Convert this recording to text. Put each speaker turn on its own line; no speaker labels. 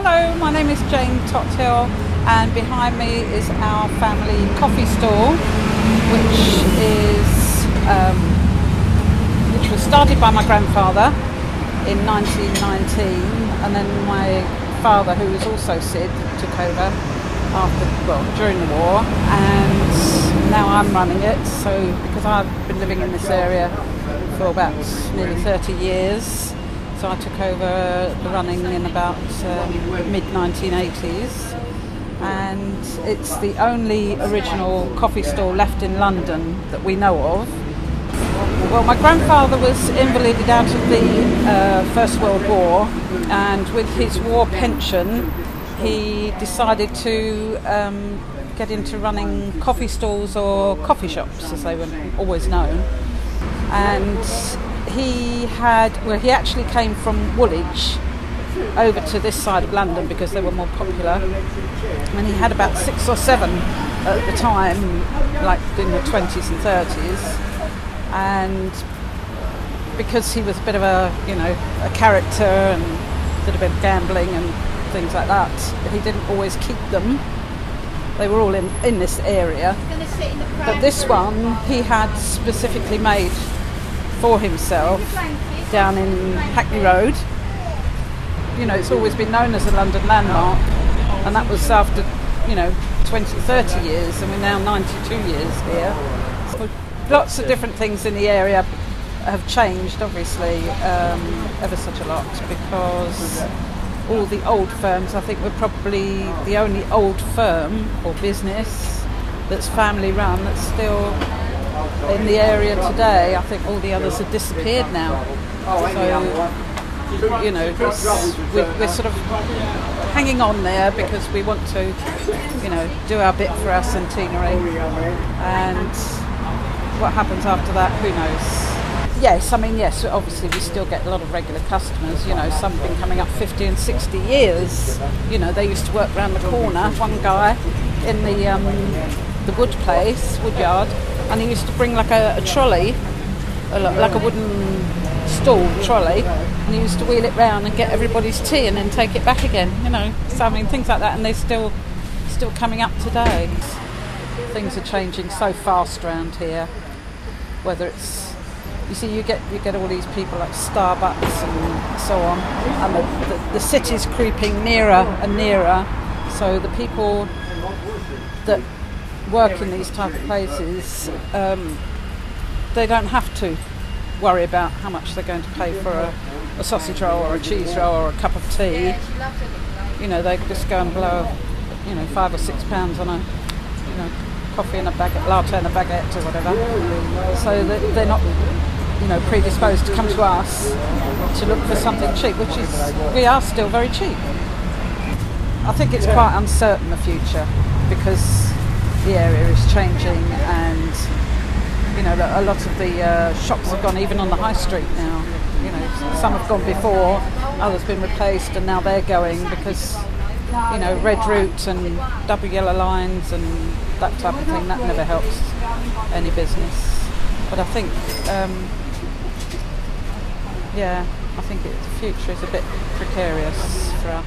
Hello, my name is Jane Tothill, and behind me is our family coffee store, which was started by my grandfather in 1919, and then my father, who was also SID, took over during the war, and now I'm running it. So because I've been living in this area for about nearly 30 years, so I took over the running in about mid-1980s, and it's the only original coffee store left in London that we know of. Well, my grandfather was invalided out of the First World War, and with his war pension he decided to get into running coffee stalls, or coffee shops as they were always known. And he actually came from Woolwich over to this side of London because they were more popular, and he had about 6 or 7 at the time, like in the 20s and 30s. And because he was a bit of a character and did a bit of gambling and things like that, he didn't always keep them. They were all in this area, but this one he had specifically made for himself down in Hackney Road. It's always been known as a London landmark, and that was after 20-30 years, and we're now 92 years here. So lots of different things in the area have changed, obviously, ever such a lot, because all the old firms, I think we're probably the only old firm or business that's family run that's still in the area today. I think all the others have disappeared now. So, we're sort of hanging on there because we want to, do our bit for our centenary. And what happens after that, who knows? Yes, obviously we still get a lot of regular customers. Some have been coming up 50 and 60 years. They used to work round the corner. One guy in the wood yard, and he used to bring like a trolley, like a wooden stall trolley, and he used to wheel it round and get everybody's tea and then take it back again. So things like that, and they're still coming up today. Things are changing so fast around here. Whether it's, you get all these people like Starbucks and so on, and the city's creeping nearer and nearer. So the people that work in these type of places, they don't have to worry about how much they're going to pay for a sausage roll or a cheese roll or a cup of tea. They just go and blow £5 or £6 on a coffee and a baguette, latte and a baguette or whatever, so that they're not predisposed to come to us to look for something cheap, we are still very cheap. I think it's quite uncertain, the future, because the area is changing, and a lot of the shops have gone even on the high street now. Some have gone before, others have been replaced, and now they're going because red route and double yellow lines and that type of thing, that never helps any business. But I think the future is a bit precarious for us.